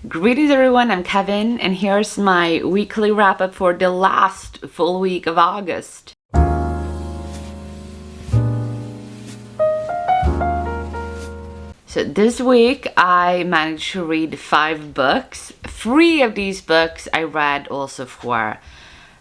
Greetings everyone, I'm Kevin, and here's my weekly wrap-up for the last full week of August. So this week I managed to read 5 books. 3 of these books I read also for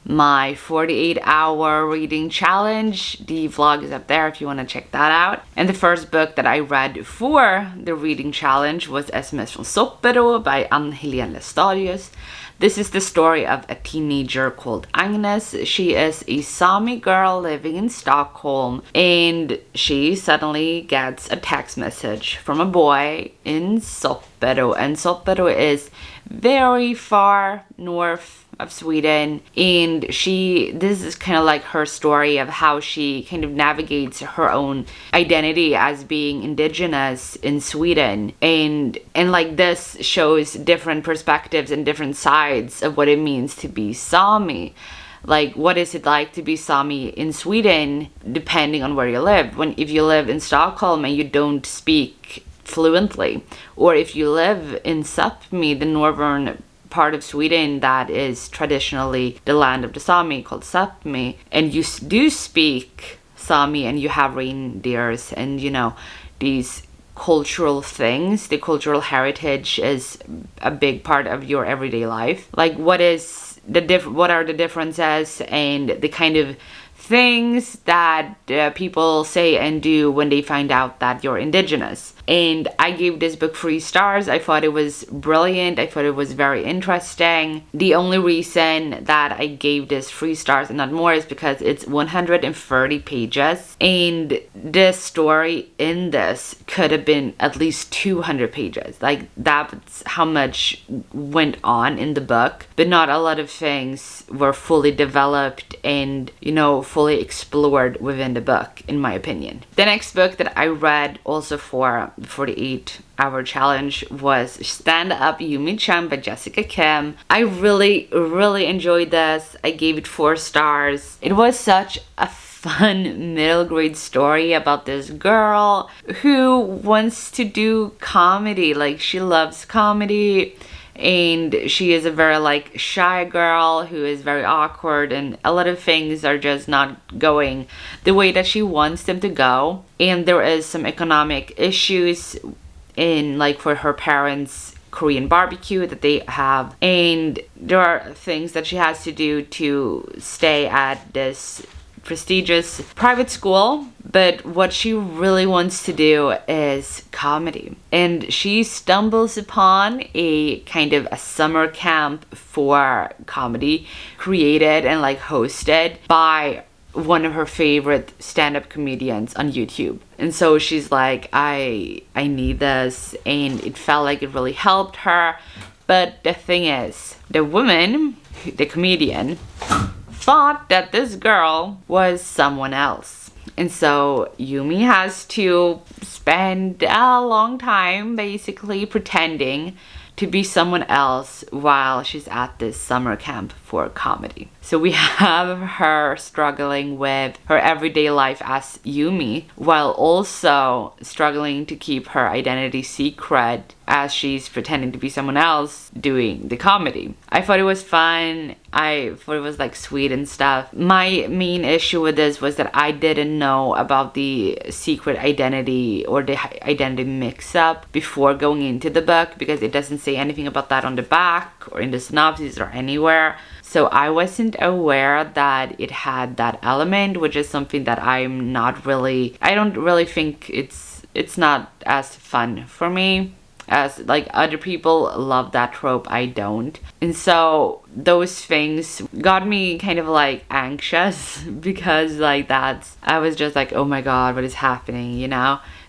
my 48-hour reading challenge. The vlog is up there if you want to check that out. And the first book that I read for the reading challenge was SMS från Soppero by Ann-Helén Laestadius. This is the story of a teenager called Agnes. She is a Sámi girl living in Stockholm, and she suddenly gets a text message from a boy in Soppero, and Soppero is very far north of Sweden, and this is kind of like her story of how she kind of navigates her own identity as being indigenous in Sweden, and like this shows different perspectives and different sides of what it means to be Sámi. Like, what is it like to be Sámi in Sweden, depending on where you live? If you live in Stockholm and you don't speak fluently, or if you live in Sápmi, the northern part of Sweden that is traditionally the land of the Sámi, called Sápmi, and you do speak Sámi and you have reindeers and these cultural things, the cultural heritage is a big part of your everyday life. Like, what are the differences and the kind of things that people say and do when they find out that you're indigenous. And I gave this book 3 stars. I thought it was brilliant. I thought it was very interesting. The only reason that I gave this 3 stars and not more is because it's 130 pages, and the story in this could have been at least 200 pages. Like, that's how much went on in the book, but not a lot of things were fully developed and fully explored within the book, in my opinion. The next book that I read also for the 48-hour challenge was Stand Up Yumi Chung by Jessica Kim. I really enjoyed this. I gave it 4 stars. It was such a fun middle grade story about this girl who wants to do comedy. Like, she loves comedy, and she is a very shy girl who is very awkward, and a lot of things are just not going the way that she wants them to go. And there is some economic issues in for her parents' Korean barbecue that they have, and there are things that she has to do to stay at this prestigious private school, but what she really wants to do is comedy. And she stumbles upon a kind of a summer camp for comedy created and hosted by one of her favorite stand-up comedians on YouTube. And so she's like, I need this, and it felt like it really helped her. But the thing is, the woman, the comedian, thought that this girl was someone else. And so Yumi has to spend a long time basically pretending to be someone else while she's at this summer camp for comedy. So we have her struggling with her everyday life as Yumi, while also struggling to keep her identity secret as she's pretending to be someone else doing the comedy. I thought it was fun. I thought it was sweet and stuff. My main issue with this was that I didn't know about the secret identity or the identity mix-up before going into the book, because it doesn't say anything about that on the back or in the synopsis or anywhere. So I wasn't aware that it had that element, which is something that I don't really think it's not as fun for me as other people love that trope. I don't. And so those things got me kind of anxious because I was just oh my god, what is happening,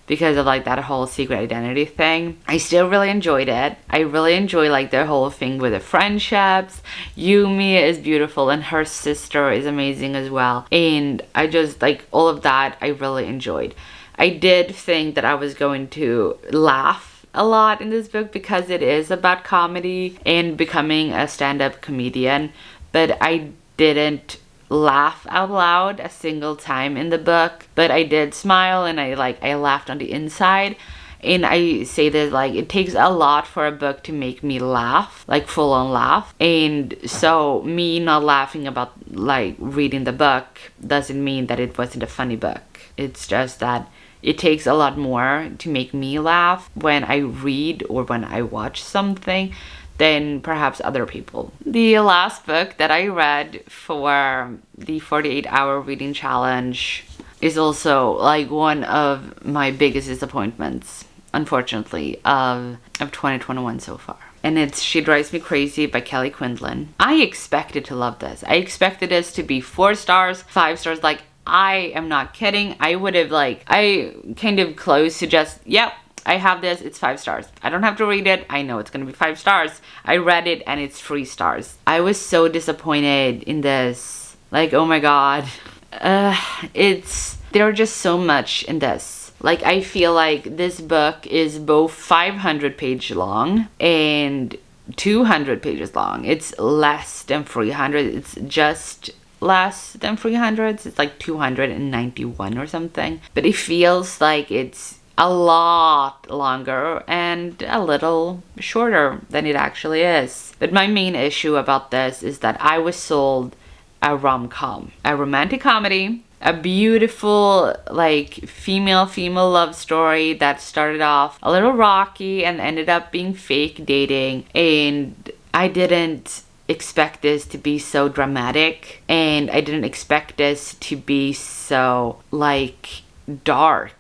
because of that whole secret identity thing. I still really enjoyed it. I really enjoy the whole thing with the friendships. Yumi is beautiful and her sister is amazing as well. And I just all of that I really enjoyed. I did think that I was going to laugh a lot in this book because it is about comedy and becoming a stand-up comedian, but I didn't laugh out loud a single time in the book. But I did smile, and I laughed on the inside. And I say this like, it takes a lot for a book to make me laugh, like full on laugh. And so me not laughing about like reading the book doesn't mean that it wasn't a funny book. It's just that it takes a lot more to make me laugh when I read or when I watch something than perhaps other people. The last book that I read for the 48-hour reading challenge is also like one of my biggest disappointments, unfortunately, of 2021 so far. And it's She Drives Me Crazy by Kelly Quindlen. I expected to love this. I expected this to be 4 stars, 5 stars. Like, I am not kidding. I would have I kind of close to just, yep, I have this, it's 5 stars. I don't have to read it, I know it's gonna be 5 stars. I read it and it's 3 stars. I was so disappointed in this. Like, oh my god. There's just so much in this. Like, I feel like this book is both 500 pages long and 200 pages long. It's less than 300. It's just less than 300. It's like 291 or something. But it feels like it's a lot longer and a little shorter than it actually is. But my main issue about this is that I was sold a rom-com, a romantic comedy, a beautiful like female love story that started off a little rocky and ended up being fake dating. And I didn't expect this to be so dramatic, and I didn't expect this to be so like dark.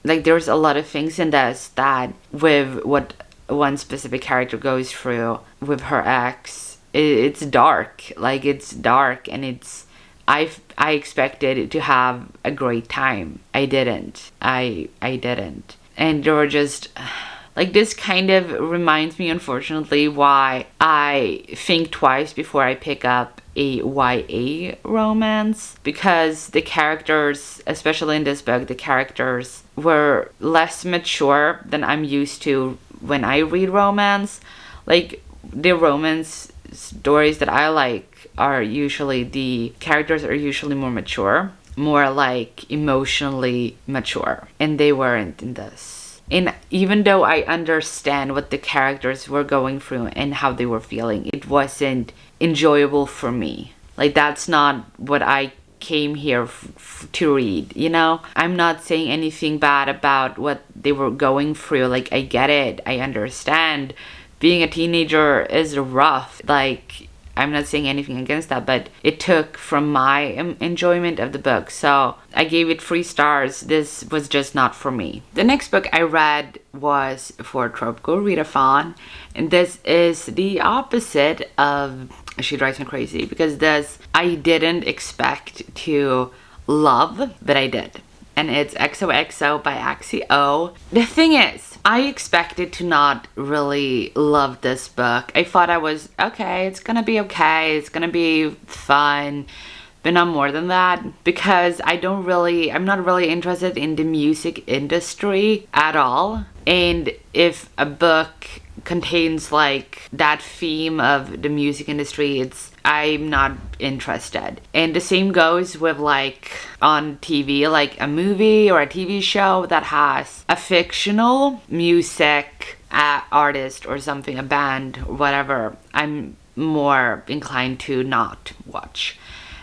Like, there's a lot of things in this that with what one specific character goes through with her ex, it's dark. Like, it's dark, and it's I expected to have a great time. I didn't. I didn't. And there were just like, this kind of reminds me, unfortunately, why I think twice before I pick up a YA romance, because the characters, especially in this book, the characters were less mature than I'm used to when I read romance. Like, the romance stories that I like are usually, the characters are usually more mature, more like emotionally mature, and they weren't in this. And even though I understand what the characters were going through and how they were feeling, it wasn't enjoyable for me. Like, that's not what I came here to read, you know? I'm not saying anything bad about what they were going through. Like, I get it. I understand. Being a teenager is rough. Like, I'm not saying anything against that, but it took from my enjoyment of the book. So I gave it 3 stars. This was just not for me. The next book I read was for Tropical Readathon, and this is the opposite of She Drives Me Crazy, because this I didn't expect to love, but I did. And it's XOXO by Axie Oh. The thing is, I expected to not really love this book. I thought I was, okay, it's gonna be okay, it's gonna be fun, but not more than that, because I'm not really interested in the music industry at all. And if a book contains like that theme of the music industry, I'm not interested. And the same goes with like on TV, like a movie or a TV show that has a fictional music artist or something, a band, whatever, I'm more inclined to not watch.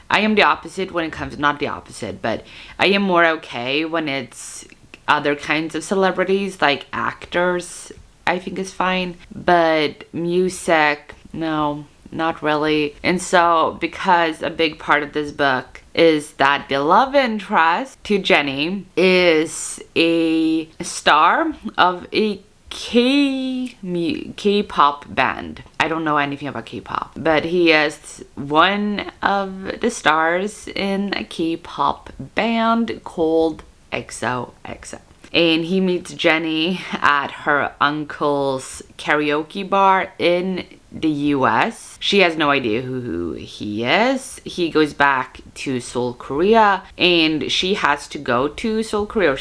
I am the opposite when it comes, not the opposite, but I am more okay when it's other kinds of celebrities, like actors, I think is fine. But music, no, not really. And so, because a big part of this book is that the love interest to Jenny is a star of a K-pop band. I don't know anything about K-pop, but he is one of the stars in a K-pop band called XOXO. And he meets Jenny at her uncle's karaoke bar in the US. She has no idea who he is. He goes back to Seoul, Korea, and she has to go to Seoul, Korea.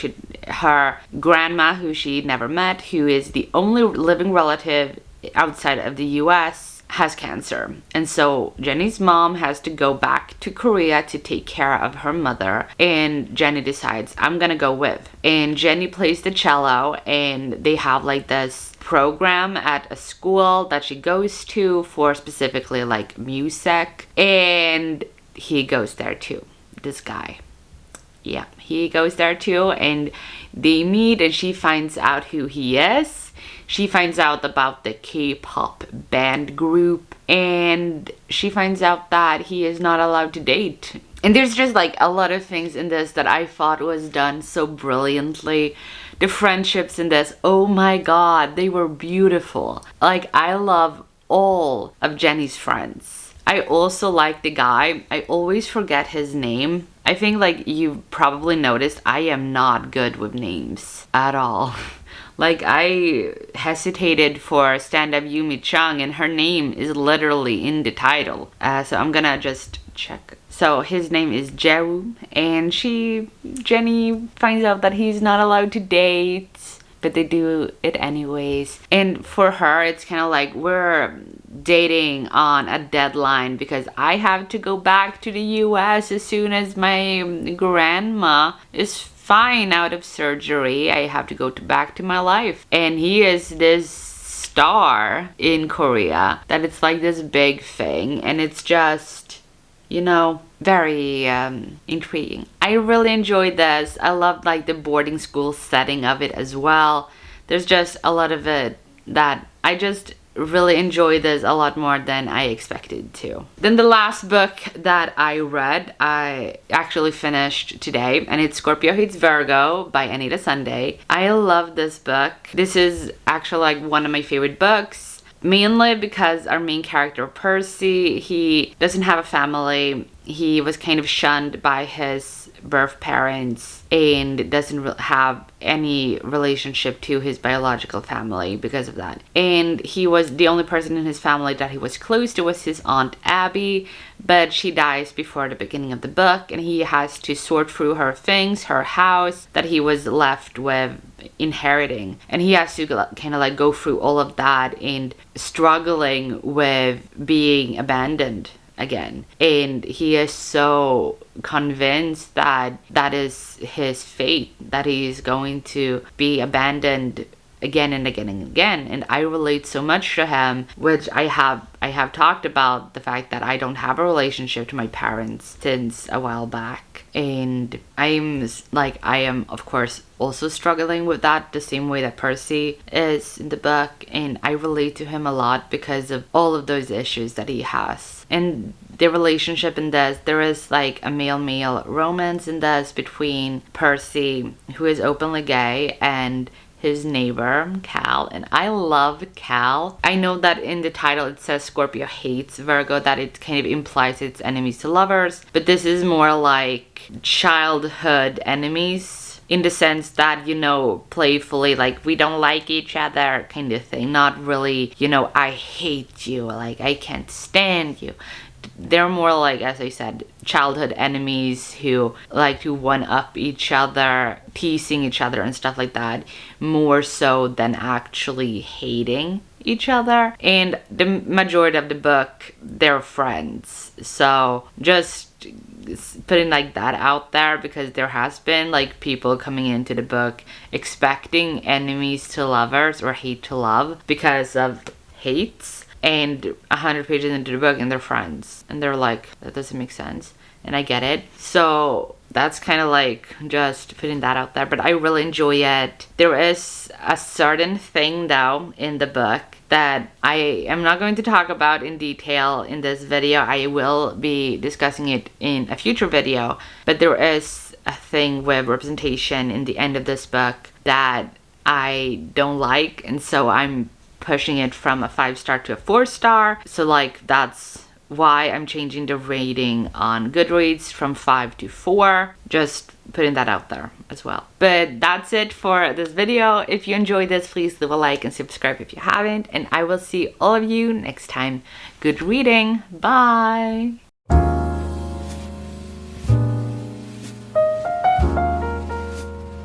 Her grandma, who she never met, who is the only living relative outside of the US, has cancer. And so Jenny's mom has to go back to Korea to take care of her mother. And Jenny decides, I'm gonna go with. And Jenny plays the cello, and they have like this program at a school that she goes to for specifically like music. And he goes there too, this guy. Yeah, he goes there too, and they meet, and she finds out who he is. She finds out about the K-pop band group, and she finds out that he is not allowed to date. And there's just like a lot of things in this that I thought was done so brilliantly. The friendships in this, oh my god, they were beautiful. Like, I love all of Jenny's friends. I also like the guy. I always forget his name. I think like you probably noticed, I am not good with names at all. Like, I hesitated for stand-up Yumi Chung, and her name is literally in the title. So I'm gonna just check. So his name is Jeru, and Jenny finds out that he's not allowed to date, but they do it anyways. And for her, it's kind of like we're dating on a deadline, because I have to go back to the US as soon as my grandma is fine out of surgery. I have to go back to my life. And he is this star in Korea that it's like this big thing, and it's just, you know, very intriguing. I really enjoyed this. I loved like the boarding school setting of it as well. There's just a lot of it that I just really enjoyed this a lot more than I expected to. Then the last book that I read, I actually finished today, and it's Scorpio Hates Virgo by Anyta Sunday. I love this book. This is actually like one of my favorite books, mainly because our main character Percy, he doesn't have a family. He was kind of shunned by his birth parents and doesn't have any relationship to his biological family because of that. And he was the only person in his family that he was close to was his aunt Abby, but she dies before the beginning of the book, and he has to sort through her things, her house that he was left with inheriting, and he has to kind of like go through all of that and struggling with being abandoned again. And he is so convinced that that is his fate, that he's going to be abandoned again and again and again. And I relate so much to him, which I have talked about the fact that I don't have a relationship to my parents since a while back, and I am of course also struggling with that the same way that Percy is in the book, and I relate to him a lot because of all of those issues that he has. And the relationship in this, there is like a male-male romance in this between Percy, who is openly gay, and his neighbor Cal. And I love Cal. I know that in the title it says Scorpio Hates Virgo, that it kind of implies it's enemies to lovers, but this is more like childhood enemies, in the sense that, you know, playfully, like, we don't like each other kind of thing. Not really, you know, I hate you, like, I can't stand you. They're more like, as I said, childhood enemies who like to one-up each other, teasing each other and stuff like that, more so than actually hating each other. And the majority of the book, they're friends. So just putting like that out there, because there has been like people coming into the book expecting enemies to lovers or hate to love because of hates, and 100 pages into the book and they're friends, and they're like, that doesn't make sense. And I get it. So that's kind of like just putting that out there, but I really enjoy it. There is a certain thing though in the book that I am not going to talk about in detail in this video. I will be discussing it in a future video, but there is a thing with representation in the end of this book that I don't like, and so I'm pushing it from a 5-star to a 4-star. So like, that's why I'm changing the rating on Goodreads from 5 to 4. Just putting that out there as well. But that's it for this video. If you enjoyed this, please leave a like and subscribe if you haven't, and I will see all of you next time. Good reading. Bye.